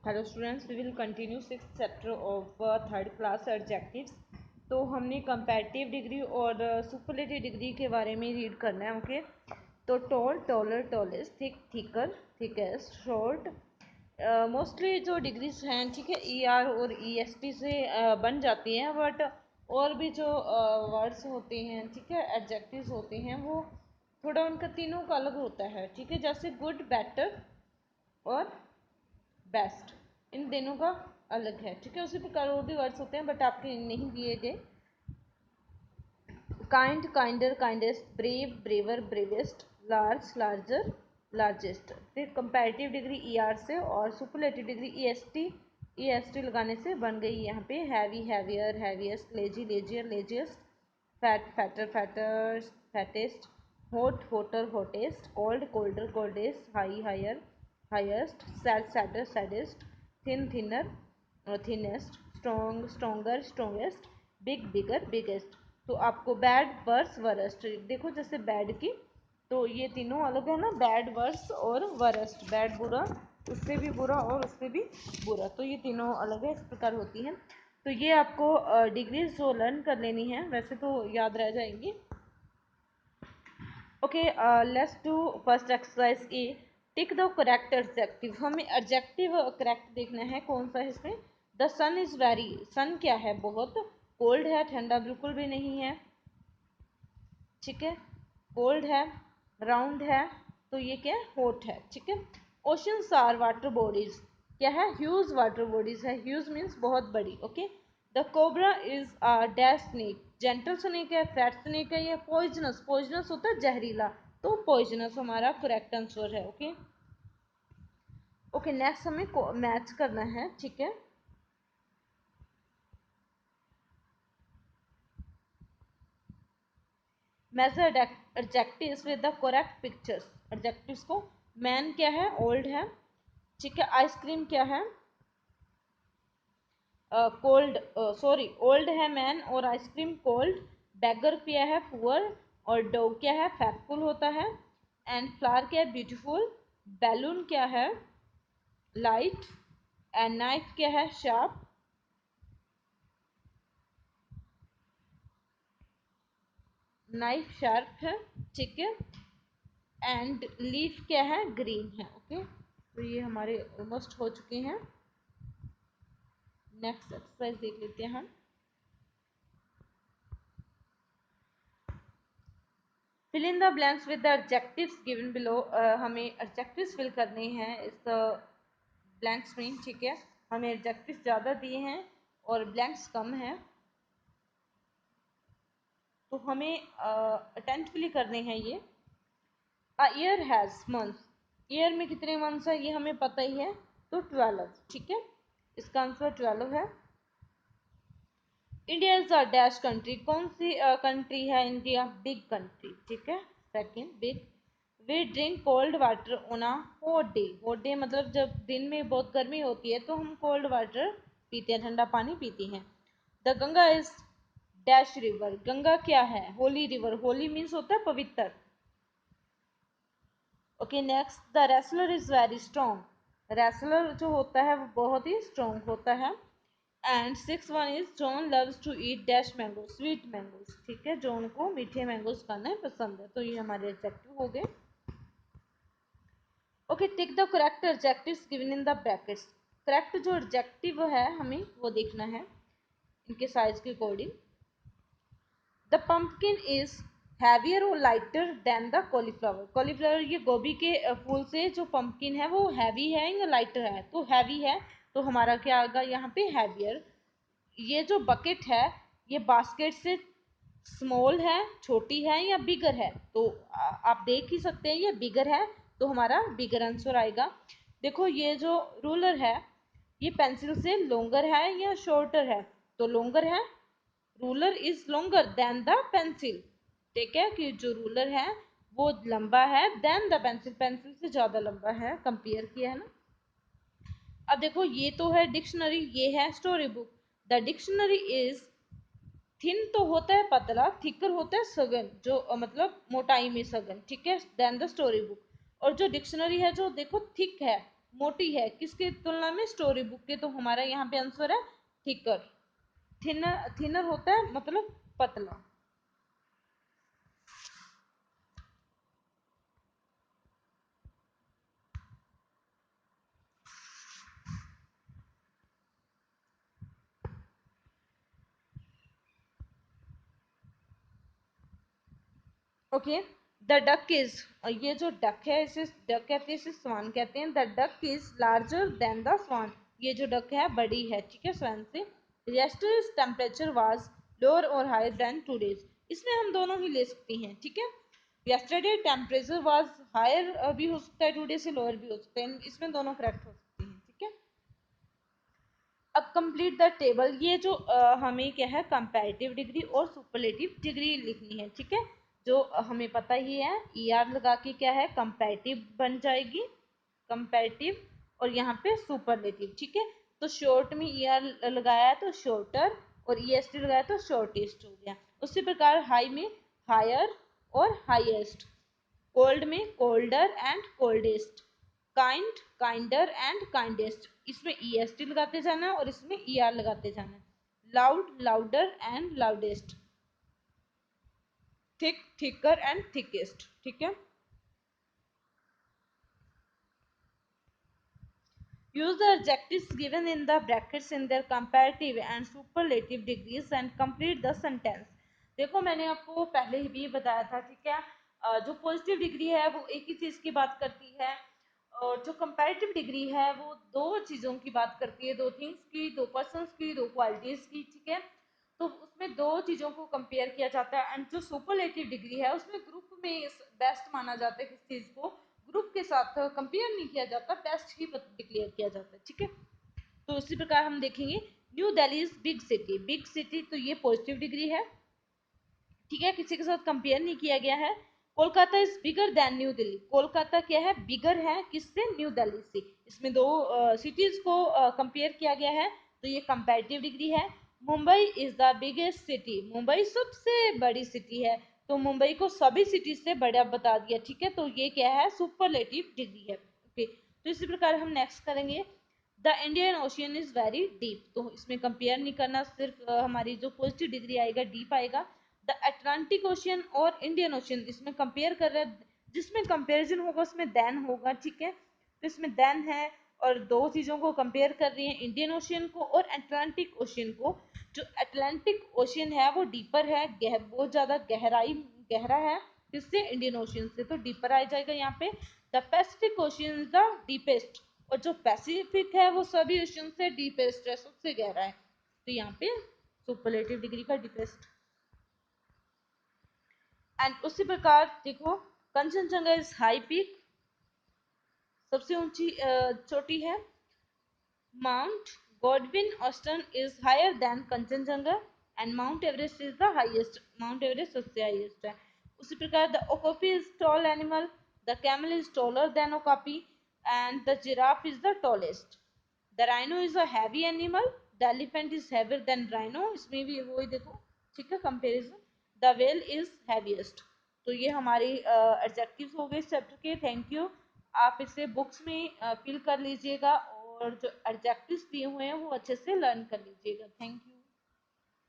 Hello students, we will continue six chapter of third class adjectives. तो हमने comparative degree और superlative degree के बारे में रीड करना है। ओके, तो tall, taller, tallest, thick, thicker, thickest, short, mostly जो डिग्रीज हैं, ठीक है, ई आर और ई एस टी से बन जाती हैं, बट और भी जो वर्ड्स होते हैं, ठीक है, एडजेक्टिव्स होते हैं, वो थोड़ा उनका तीनों का अलग होता है, ठीक है। जैसे गुड, बेटर और बेस्ट, इन तीनों का अलग है, ठीक है। उसी प्रकार और भी वर्ड्स होते हैं बट आपके नहीं दिए गए। Kind, kinder, kindest, brave, braver, bravest, large, larger, largest. फिर कंपैरेटिव डिग्री ई आर से और superlative degree E S T लगाने से बन गई यहाँ पे heavy, heavier, heaviest, lazy, lazier, laziest, fat, fatter, fatters, fattest, hot, hotter, hottest, cold, colder, coldest, high, higher, highest, sad, sadder, saddest, thin, thinner, thinnest, strong, stronger, strongest, big, bigger, biggest. तो आपको bad, verse, वरस्ट, देखो जैसे bad की, तो ये तीनों अलग है ना, बैड, वर्स और वरस्ट। बैड बुरा, उससे भी बुरा और उससे भी बुरा, तो ये तीनों अलग है, इस प्रकार होती हैं। तो ये आपको डिग्रीज जो लर्न कर लेनी है, वैसे तो याद रह जाएंगी। Okay, let's do first exercise A. Tick the correct adjective. हमें एडजेक्टिव करेक्ट देखना है, कौन सा है इसमें। द सन इज वेरी, सन क्या है, बहुत। कोल्ड है, ठंडा बिल्कुल भी नहीं है, ठीक है। कोल्ड है, राउंड है, तो ये क्या है, हॉट है, ठीक है। ओशंस आर वाटर बॉडीज, क्या है, ह्यूज वाटर बॉडीज है, ह्यूज मीन्स बहुत बड़ी, okay. The cobra is a dash snake, gentle snake है, फैट स्नेक है, या पॉइजनस, पॉइजनस होता है जहरीला, तो पॉइजनस हमारा करेक्ट आंसर है, ओके। ओके, नेक्स्ट हमें मैच करना है, ठीक है। Major adjectives with the correct pictures. Adjectives को, मैन क्या है, ओल्ड है, ठीक है। आइसक्रीम क्या है, कोल्ड, सॉरी, ओल्ड है मैन और आइसक्रीम कोल्ड। बैगर क्या है, पुअर, और डॉग क्या है, फैटफुल होता है। एंड फ्लावर क्या है, ब्यूटीफुल। बैलून क्या है, लाइट। एंड नाइफ क्या है, शार्प। नाइफ शार्प है, ठीक है। एंड लीफ क्या है, ग्रीन है, ओके। तो ये हमारे ऑलमोस्ट हो चुके हैं। नेक्स्ट एक्सरसाइज देख लेते हैं हम। Fill in the blanks with the adjectives given below. हमें एडजेक्टिव्स फिल करने हैं इस ब्लैंक्स में, ठीक है। हमें एडजेक्टिव्स ज़्यादा दिए हैं और ब्लैंक्स कम हैं, तो हमें अटेंटिवली करने हैं ये। A year has months, year में कितने मंथ्स है ये हमें पता ही है, तो 12, ठीक है। इसका आंसर 12 है। India is a dash country, कौन सी कंट्री है इंडिया, बिग कंट्री, ठीक है। Second, big. We drink cold water on a hot day, hot day मतलब जब दिन में बहुत गर्मी होती है तो हम कोल्ड वाटर पीते हैं, ठंडा पानी पीते हैं। The Ganga is dash river, Ganga क्या है, होली रिवर, होली मीन्स होता है पवित्र। Okay, next, the wrestler is very strong, wrestler जो होता है वो बहुत ही स्ट्रॉन्ग होता है। And six one is John loves to eat dash mango, sweet mangoes, ठीक है। जॉन को मीठे मैंगोज खाना पसंद है, तो ये हमारे एडजेक्टिव हो गए। Okay, tick the correct adjectives given in the brackets. Correct जो एडजेक्टिव है हमें वो देखना है इनके साइज के according. The pumpkin is heavier और lighter than the cauliflower, cauliflower ये गोभी के फूल से जो पम्पकिन है वो हैवी है या लाइटर है, तो हैवी है, तो हमारा क्या आएगा यहाँ पे, हैवियर। ये जो बकेट है ये बास्केट से स्मॉल है, छोटी है, या बिगर है, तो आप देख ही सकते हैं ये बिगर है, तो हमारा बिगर आंसर आएगा। देखो ये जो रूलर है ये पेंसिल से लॉन्गर है या शॉर्टर है, तो लॉन्गर है, ruler is longer than the pencil, ठीक है, कि जो रूलर है वो लंबा है देन द पेंसिल, पेंसिल से ज़्यादा लंबा है, कंपेयर किया है ना। अब देखो ये तो है डिक्शनरी, ये है story book. The dictionary is thin, तो होता है पतला, थिकर होता है सघन, जो मतलब मोटाई में सघन, ठीक है, देन द स्टोरी बुक। और जो डिक्शनरी है जो देखो थिक है, मोटी है, किसके तुलना में? स्टोरी बुक के। तो हमारा यहाँ पे आंसर है थिकर। थिनर, थिनर होता है मतलब पतला। ओके, द डक इज, ये जो डक है इसे डक कहते हैं, इसे स्वान कहते हैं। The duck is larger than the swan, ये जो डक है बड़ी है, ठीक है, स्वान से। यस्टरडेज टेम्परेचर वाज लोअर और हायर देन टुडेज, इसमें हम दोनों ही ले सकती हैं, ठीक है। यस्टरडे टेम्परेचर वाज हायर भी हो सकता है, टुडे से लोअर भी हो सकता है, इसमें दोनों करेक्ट हो सकती हैं, ठीक है। अब कंप्लीट द टेबल, ये जो हमें क्या है, कंपैरेटिव डिग्री और सुपरलेटिव डिग्री लिखनी है, ठीक है। जो हमें पता ही है, ER लगा के क्या है, कंपैरेटिव बन जाएगी, कंपैरेटिव, और यहाँ पे सुपरलेटिव, ठीक है। तो शॉर्ट में ER लगाया है तो शॉर्टर, और EST लगाया तो शॉर्टेस्ट हो गया। उसी प्रकार हाई में हायर और हाईएस्ट, कोल्ड में colder and coldest, kind, kinder and kindest, इसमें EST लगाते जाना है और इसमें ER लगाते जाना है। Loud, louder and loudest, thick, thicker and thickest, ठीक है। Use the adjectives given in the brackets in their comparative and superlative degrees and complete the sentence. देखो मैंने आपको पहले ही भी बताया था, ठीक है। जो पॉजिटिव डिग्री है वो एक ही चीज की बात करती है, और जो कंपैरेटिव डिग्री है वो दो चीजों की बात करती है, दो थिंग्स की, दो पर्सन्स की, दो क्वालिटीज की, ठीक है। तो उसमें दो चीजों को कंपेयर किया जाता है। एंड जो सुपरलेटिव डिग्री है उसमें ग्रुप में बेस्ट माना जाता है, किस चीज को, ग्रुप के साथ कंपेयर नहीं किया जाता, बेस्ट ही डिक्लेयर किया जाता है, ठीक है। तो उसी प्रकार हम देखेंगे, new Delhi is big city, big city तो ये पॉजिटिव डिग्री है, ठीक है, किसी के साथ कंपेयर नहीं किया गया है। Kolkata is bigger than new Delhi, Kolkata क्या है, बिगर है, किससे, न्यू दिल्ली से। इसमें दो सिटीज को कंपेयर किया गया है, तो ये कंपैरेटिव डिग्री है। Mumbai is the biggest city, Mumbai सबसे बड़ी सिटी है, तो मुंबई को सभी सिटी से बड़ा बता दिया, ठीक है। तो ये क्या है, सुपरलेटिव डिग्री है, ओके। तो इसी प्रकार हम नेक्स्ट करेंगे, the Indian ocean is very deep, तो इसमें कंपेयर नहीं करना, सिर्फ हमारी जो पॉजिटिव डिग्री आएगा डीप आएगा। द अटलांटिक ओशियन और इंडियन ओशियन, इसमें कंपेयर कर रहे हैं, जिसमें कंपेरिजन होगा उसमें देन होगा, ठीक है। तो इसमें देन है, और दो चीजों को कंपेयर कर रही है, इंडियन ओशियन को और अटलांटिक ओशियन को। जो अटलांटिक ओशियन है वो डीपर है, बहुत ज्यादा गहरा है, किससे, इंडियन ओशियन से, तो डीपर आ जाएगा यहाँ पे। The Pacific ocean is the deepest, और जो पैसिफिक है वो सभी ओशियन से डीपेस्ट है, सबसे गहरा है, तो यहाँ पे सुपरलेटिव डिग्री का डीपेस्ट। एंड उसी प्रकार देखो, कंचनजंगा इज हाई पीक, सबसे ऊंची चोटी है। Mount Godwin Austen is higher than Kanchenjunga, and Mount Everest is the highest, Mount Everest सबसे हाईएस्ट है। उसी प्रकार the okapi is tall animal, the camel is taller than okapi, and the giraffe is the tallest. The rhino is a heavy animal, the elephant is heavier than rhino, इसमें भी वही देखो, ठीक है, comparison. The whale is heaviest. तो ये हमारे adjectives हो गए इस चैप्टर के। Thank you. आप इसे बुक्स में फिल कर लीजिएगा, और जो एडजेक्टिव्स दिए हुए हैं वो अच्छे से लर्न कर लीजिएगा। Thank you.